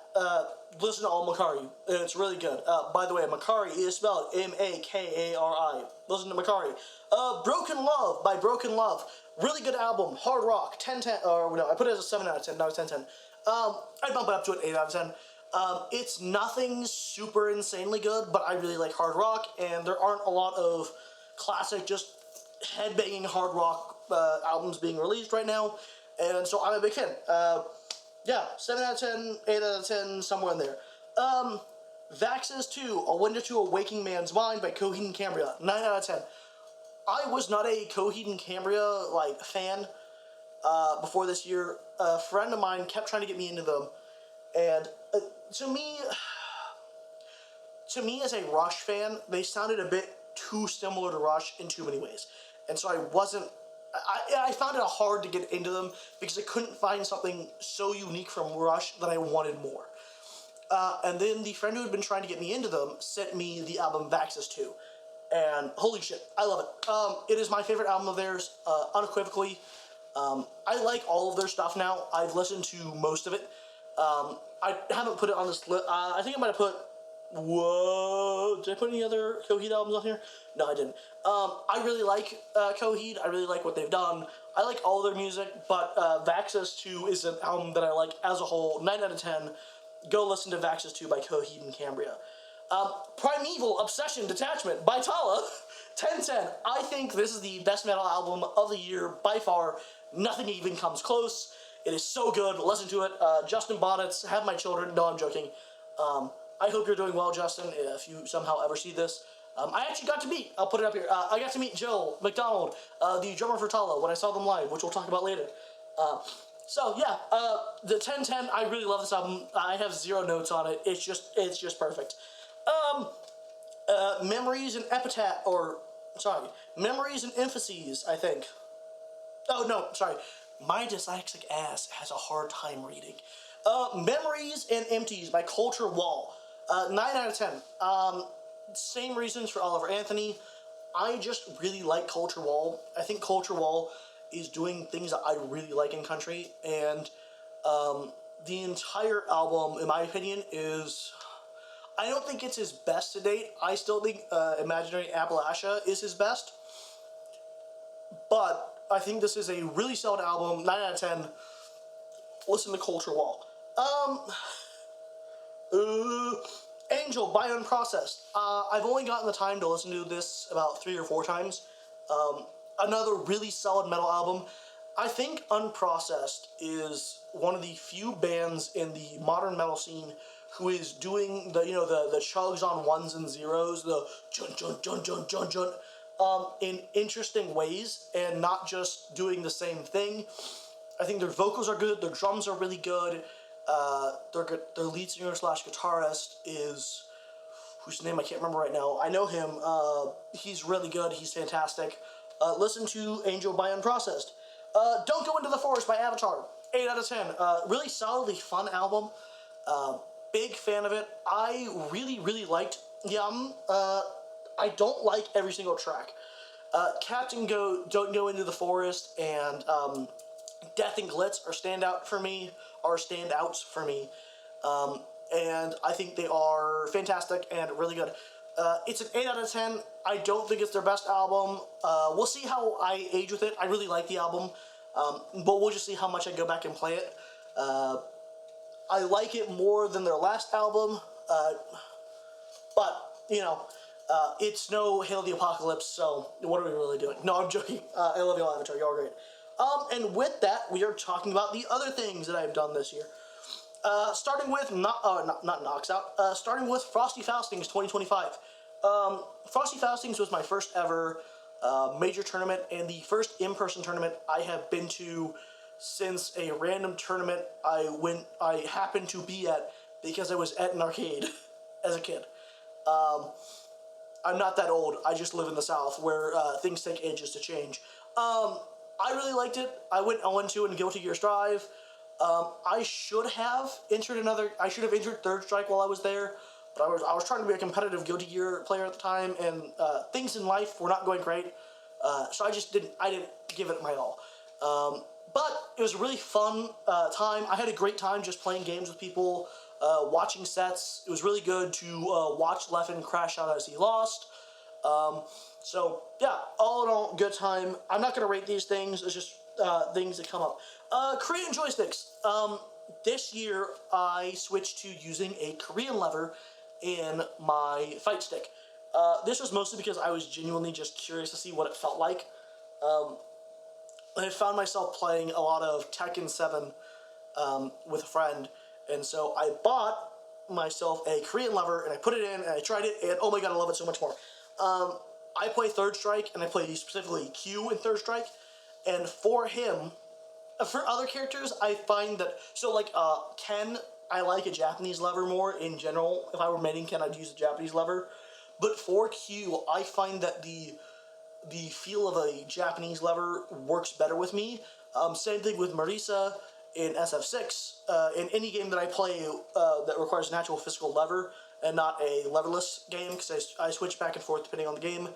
Listen to all Makari. It's really good. By the way, Makari is spelled Makari. Listen to Makari. Broken Love by Broken Love. Really good album. Hard rock. 10-10. Or no, I put it as a 7 out of 10. Now it's 10-10. I'd bump it up to an 8 out of 10. It's nothing super insanely good, but I really like hard rock, and there aren't a lot of classic, just headbanging hard rock albums being released right now, and so I'm a big fan. 7 out of 10, 8 out of 10, somewhere in there. Vaxxas 2, A Window to a Waking Man's Mind by Coheed and Cambria, 9 out of 10. I was not a Coheed and Cambria, fan before this year. A friend of mine kept trying to get me into them, and to me as a Rush fan, they sounded a bit too similar to Rush in too many ways, and so I found it hard to get into them because I couldn't find something so unique from Rush that I wanted more. And then the friend who had been trying to get me into them sent me the album Vaxxas 2, and holy shit, I love it. It is my favorite album of theirs, unequivocally. I like all of their stuff now. I've listened to most of it. I haven't put it on this list. I think I might have put... Whoa! Did I put any other Coheed albums on here? No, I didn't. I really like Coheed. I really like what they've done. I like all their music, but Vaxxas 2 is an album that I like as a whole. 9 out of 10. Go listen to Vaxxas 2 by Coheed and Cambria. Primeval Obsession Detachment by Tala. 10-10. I think this is the best metal album of the year by far. Nothing even comes close. It is so good. Listen to it. Justin Bonnets, Have My Children. No, I'm joking. I hope you're doing well, Justin, if you somehow ever see this. I actually got to meet, I'll put it up here, I got to meet Joe McDonald, the drummer for Tala, when I saw them live, which we'll talk about later. The 10-10, I really love this album. I have 0 notes on it. It's just perfect. Memories and Epitaph, or sorry, Memories and Emphases, I think. Oh, no, sorry. My dyslexic ass has a hard time reading. Memories and Empties by Culture Wall. 9 out of 10. Same reasons for Oliver Anthony. I just really like Culture Wall. I think Culture Wall is doing things that I really like in country, and the entire album, in my opinion, is... I don't think it's his best to date. I still think Imaginary Appalachia is his best. But I think this is a really solid album. 9 out of 10. Listen to Culture Wall. Angel by Unprocessed. I've only gotten the time to listen to this about 3 or 4 times. Another really solid metal album. I think Unprocessed is one of the few bands in the modern metal scene who is doing the chugs on ones and zeros, the jun jun jun jun jun jun, in interesting ways and not just doing the same thing. I think their vocals are good, their drums are really good. Their lead singer slash guitarist is, whose name I can't remember right now. I know him. He's really good. He's fantastic. Listen to Angel by Unprocessed. Don't Go Into the Forest by Avatar. 8 out of 10. Really solidly fun album. Big fan of it. I really, really liked Yum. I don't like every single track. Captain Go, Don't Go Into the Forest, and Death and Glitz are standouts for me. And I think they are fantastic and really good. It's an 8 out of 10. I don't think it's their best album. We'll see how I age with it. I really like the album, but we'll just see how much I go back and play it. I like it more than their last album, but, it's no Hail the Apocalypse, so what are we really doing? No, I'm joking. I love you, Avatar. You're all great. And with that, we are talking about the other things that I've done this year. Starting with, not Knocks Out, starting with Frosty Faustings 2025. Frosty Faustings was my first ever major tournament, and the first in-person tournament I have been to since a random tournament I happened to be at because I was at an arcade as a kid. I'm not that old. I just live in the South where things take ages to change. I really liked it. I went 0-2 in Guilty Gear Strive. I should have entered Third Strike while I was there, but I was trying to be a competitive Guilty Gear player at the time, and things in life were not going great. So I didn't give it my all. But it was a really fun time. I had a great time just playing games with people, watching sets. It was really good to watch Leffen crash out as he lost. So, yeah, all in all, good time. I'm not going to rate these things. It's just things that come up. Korean joysticks. This year, I switched to using a Korean lever in my fight stick. This was mostly because I was genuinely just curious to see what it felt like. I found myself playing a lot of Tekken 7 with a friend, and so I bought myself a Korean lever, and I put it in, and I tried it, and oh my god, I love it so much more. I play Third Strike, and I play specifically Q in Third Strike, and for him, for other characters, I find that, so like Ken, I like a Japanese lever more in general. If I were mating Ken, I'd use a Japanese lever, but for Q, I find that the feel of a Japanese lever works better with me. Same thing with Marisa in SF6. In any game that I play that requires an actual physical lever and not a leverless game, because I switch back and forth depending on the game,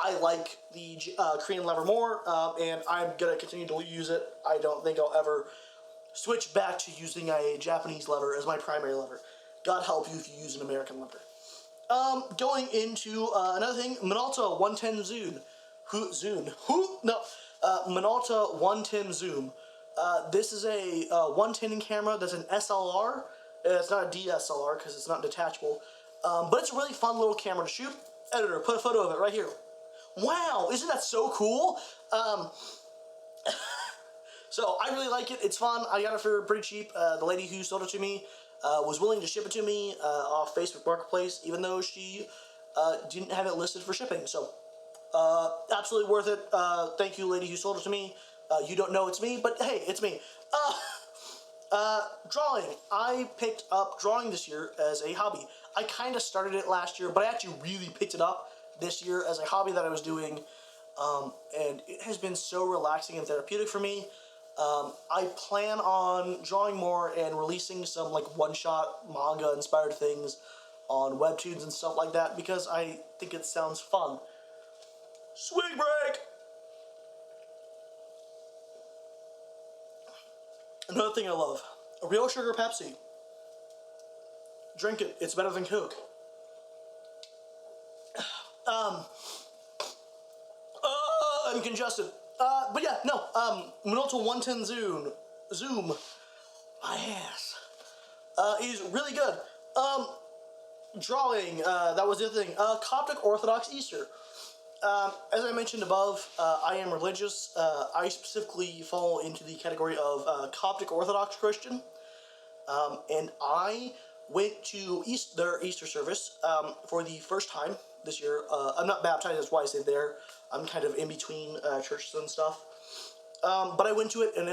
I like the Korean lever more, and I'm going to continue to use it. I don't think I'll ever switch back to using a Japanese lever as my primary lever. God help you if you use an American lever. Going into another thing, Minolta 110 Zoom. Minolta 110 Zoom. This is a 110 camera that's an SLR. It's not a DSLR because it's not detachable. But it's a really fun little camera to shoot. Editor, put a photo of it right here. Wow, isn't that so cool? So I really like it. It's fun. I got it for pretty cheap. The lady who sold it to me was willing to ship it to me off Facebook Marketplace, even though she didn't have it listed for shipping. So absolutely worth it. Thank you, lady who sold it to me. You don't know it's me, but hey, it's me. Drawing. I picked up drawing this year as a hobby. I kind of started it last year, but I actually really picked it up this year as a hobby that I was doing, and it has been so relaxing and therapeutic for me. I plan on drawing more and releasing some like one-shot manga-inspired things on webtoons and stuff like that because I think it sounds fun. Swig break! Another thing I love, a real sugar Pepsi. Drink it, it's better than Coke. I'm congested. But yeah, no, Minolta 110 Zoom, my ass, is really good. Drawing, that was the other thing. Coptic Orthodox Easter. As I mentioned above, I am religious. I specifically fall into the category of Coptic Orthodox Christian. And I went to their Easter service for the first time this year. I'm not baptized, that's why I say there. I'm kind of in between churches and stuff. But I went to it, and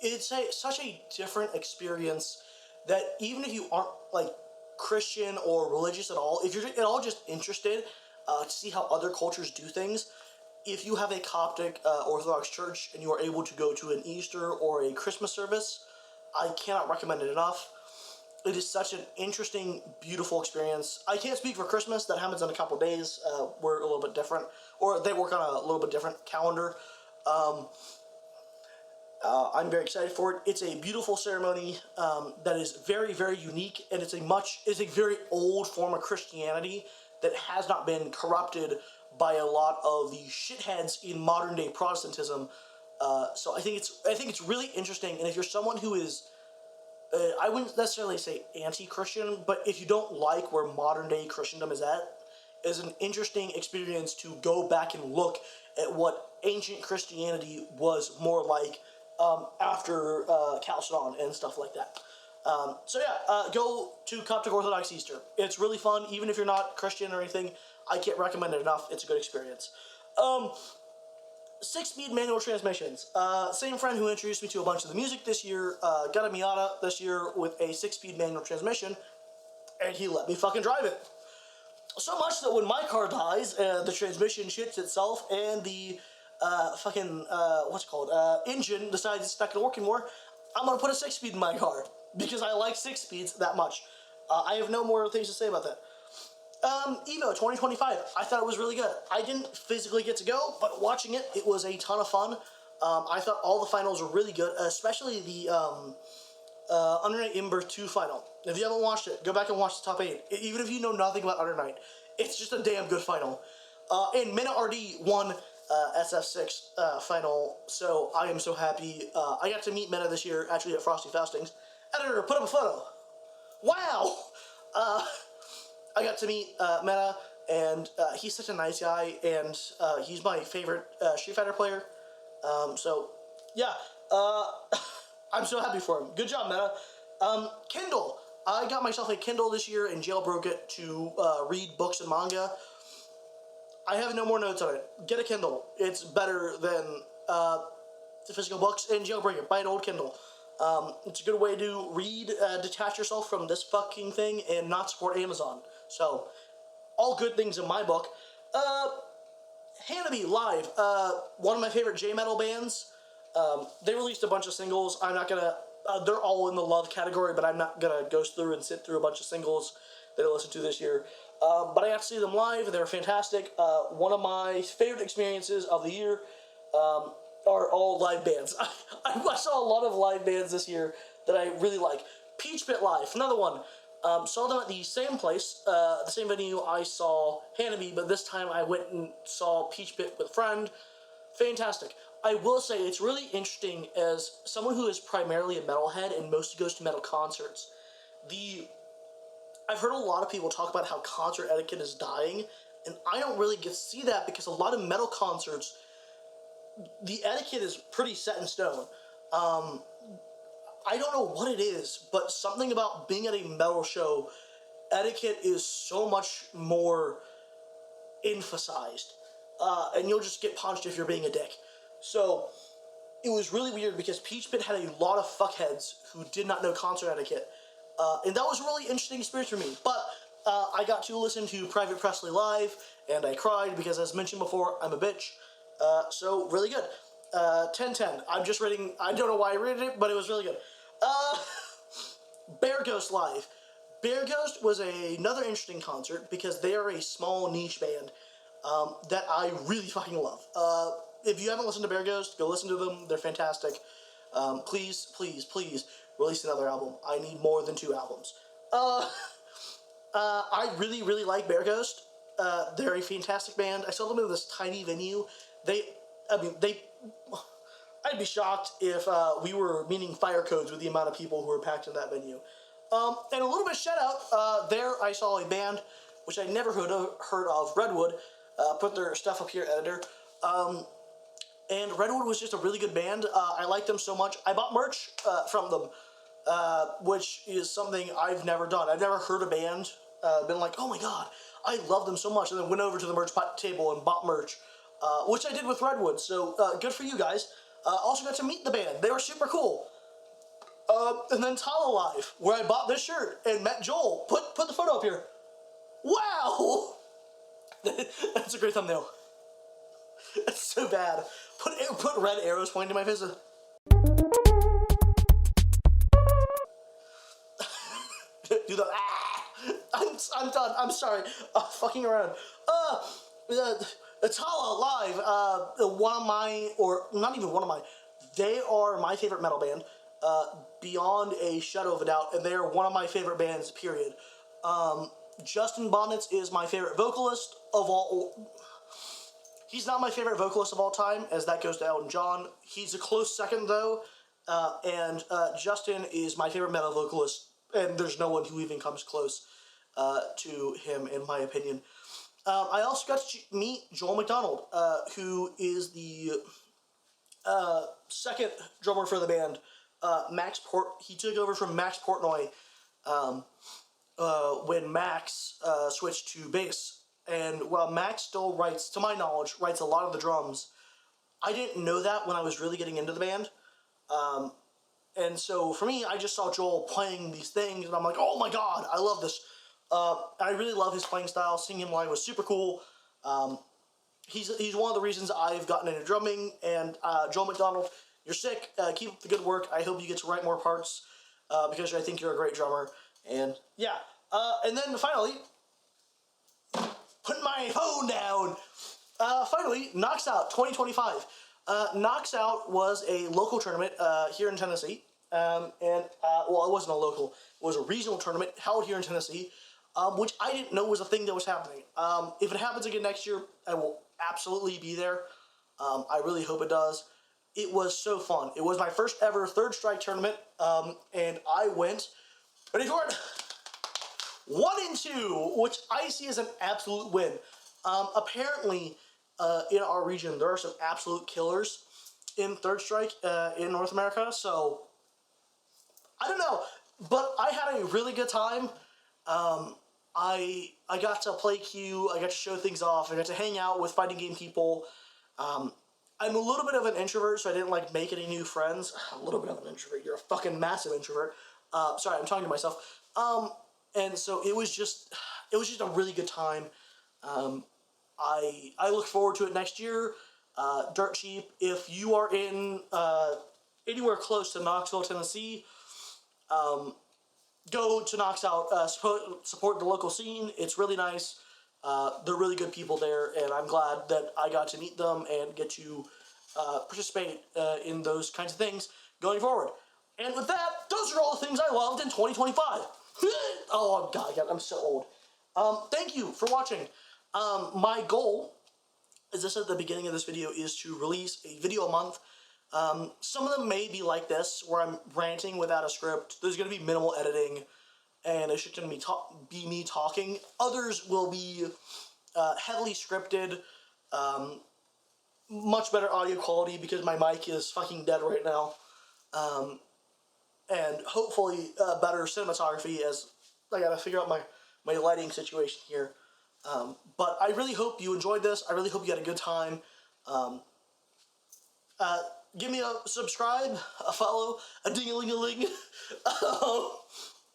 it's such a different experience that even if you aren't like Christian or religious at all, if you're at all just interested to see how other cultures do things, if you have a Coptic Orthodox church and you are able to go to an Easter or a Christmas service, I cannot recommend it enough. It is such an interesting, beautiful experience. I can't speak for Christmas. That happens in a couple days. We're a little bit different, or they work on a little bit different calendar. I'm very excited for it. It's a beautiful ceremony that is very, very unique, and it's a very old form of Christianity that has not been corrupted by a lot of the shitheads in modern day Protestantism. So I think it's really interesting, and if you're someone who is, I wouldn't necessarily say anti-Christian, but if you don't like where modern day Christendom is at, it's an interesting experience to go back and look at what ancient Christianity was more like after Chalcedon and stuff like that. So yeah, go to Coptic Orthodox Easter. It's really fun, even if you're not Christian or anything. I can't recommend it enough. It's a good experience. 6-speed manual transmissions. Same friend who introduced me to a bunch of the music this year got a Miata this year with a 6-speed manual transmission, and he let me fucking drive it. So much that when my car dies, the transmission shits itself, and the engine decides it's not gonna work anymore, I'm gonna put a 6-speed in my car because I like 6 speeds that much. I have no more things to say about that. Evo 2025, I thought it was really good. I didn't physically get to go, but watching it, it was a ton of fun. I thought all the finals were really good, especially the Under Night Ember 2 final. If you haven't watched it, go back and watch the top 8. Even if you know nothing about Under Night, it's just a damn good final. And Mena RD won SF6 final, so I am so happy. I got to meet Mena this year, actually at Frosty Faustings. Editor, put up a photo. Wow! I got to meet Meta, and he's such a nice guy, and he's my favorite Street Fighter player. So, yeah, I'm so happy for him. Good job, Meta. Kindle. I got myself a Kindle this year and jailbroke it to read books and manga. I have no more notes on it. Get a Kindle. It's better than the physical books, and jailbreak it. Buy an old Kindle. It's a good way to read, detach yourself from this fucking thing, and not support Amazon. So, all good things in my book. Hanabi Live, one of my favorite J-metal bands. They released a bunch of singles. I'm not gonna, they're all in the love category, but I'm not gonna go through and sit through a bunch of singles that I listened to this year. But I got to see them live, and they were fantastic. One of my favorite experiences of the year are all live bands. I saw a lot of live bands this year that I really like. Peach Pit Live, another one. Saw them at the same place, the same venue I saw Hanabi, but this time I went and saw Peach Pit with a friend. Fantastic. I will say it's really interesting as someone who is primarily a metalhead and mostly goes to metal concerts. I've heard a lot of people talk about how concert etiquette is dying, and I don't really get to see that because a lot of metal concerts, the etiquette is pretty set in stone. I don't know what it is, but something about being at a metal show, etiquette is so much more emphasized. And you'll just get punched if you're being a dick. So, it was really weird because Peach Pit had a lot of fuckheads who did not know concert etiquette. And that was a really interesting experience for me. But I got to listen to Private Presley live, and I cried because, as mentioned before, I'm a bitch. So, really good. 10/10. I'm just reading, I don't know why I read it, but it was really good. Bear Ghost live. Bear Ghost was another interesting concert because they are a small niche band that I really fucking love. If you haven't listened to Bear Ghost, go listen to them. They're fantastic. Please, please, please release another album. I need more than 2 albums. I really, really like Bear Ghost. They're a fantastic band. I saw them in this tiny venue. I'd be shocked if we were meeting fire codes with the amount of people who were packed in that venue. And a little bit of shout out, there I saw a band, which I never heard of, Redwood, put their stuff up here, editor. And Redwood was just a really good band. I liked them so much. I bought merch from them, which is something I've never done. I've never heard a band, been like, oh my god, I love them so much, and then went over to the merch table and bought merch, which I did with Redwood, so good for you guys. Also got to meet the band. They were super cool. And then Tala Live, where I bought this shirt and met Joel. Put the photo up here. Wow! That's a great thumbnail. That's so bad. Put red arrows pointing to my face. Do the I'm done. I'm sorry. Fucking around. Tala Live. One of my, or not even one of my, they are my favorite metal band. Beyond a shadow of a doubt, and they are one of my favorite bands, period. Justin Bonnets is my favorite vocalist of all. He's not my favorite vocalist of all time, as that goes to Elton John. He's a close second, though, and Justin is my favorite metal vocalist, and there's no one who even comes close to him, in my opinion. I also got to meet Joel McDonald, who is the second drummer for the band. He took over from Max Portnoy when Max switched to bass. And while Max still writes, to my knowledge, writes a lot of the drums, I didn't know that when I was really getting into the band. And so for me, I just saw Joel playing these things, and I'm like, oh my god, I love this. I really love his playing style. Seeing him live was super cool. He's one of the reasons I've gotten into drumming, and Joel McDonald, you're sick. Keep up the good work. I hope you get to write more parts because I think you're a great drummer. And yeah. And then finally, putting my phone down. Finally, Knocks Out 2025. Knocks Out was a local tournament here in Tennessee. Well, it wasn't a local. It was a regional tournament held here in Tennessee, which I didn't know was a thing that was happening. If it happens again next year, I will absolutely be there. I really hope it does. It was so fun. It was my first ever Third Strike tournament, and I went, ready for it? 1-2, which I see as an absolute win. Apparently, in our region, there are some absolute killers in Third Strike in North America, so I don't know, but I had a really good time. I got to play Q, I got to show things off, I got to hang out with fighting game people. I'm a little bit of an introvert, so I didn't make any new friends. A little bit of an introvert. You're a fucking massive introvert. Sorry, I'm talking to myself. And so it was just a really good time. I look forward to it next year. Dirt cheap. If you are in anywhere close to Knoxville, Tennessee, go to Knocks Out. Support the local scene. It's really nice. They're really good people there, and I'm glad that I got to meet them and get to participate in those kinds of things going forward. And with that, those are all the things I loved in 2025. Oh, God, I'm so old. Thank you for watching. My goal, as I said at the beginning of this video, is to release a video a month. Some of them may be like this, where I'm ranting without a script. There's going to be minimal editing, and it's just going to be me talking. Others will be heavily scripted, much better audio quality because my mic is fucking dead right now, and hopefully better cinematography, as I gotta figure out my lighting situation here. But I really hope you enjoyed this. I really hope you had a good time. Give me a subscribe, a follow, a ding-a-ling-a-ling.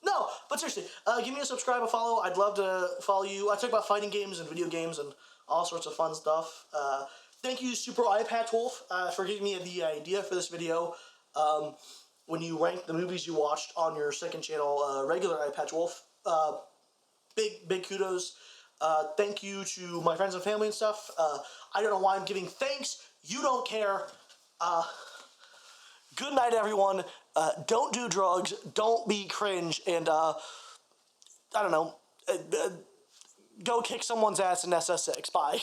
No, but seriously, give me a subscribe, a follow. I'd love to follow you. I talk about fighting games and video games and all sorts of fun stuff. Thank you, supereyepatchwolf, for giving me the idea for this video. When you rank the movies you watched on your second channel, regular iPatchwolf, big kudos. Thank you to my friends and family and stuff. I don't know why I'm giving thanks. You don't care. Good night, everyone. Don't do drugs. Don't be cringe. And, I don't know. Go kick someone's ass in SS6. Bye.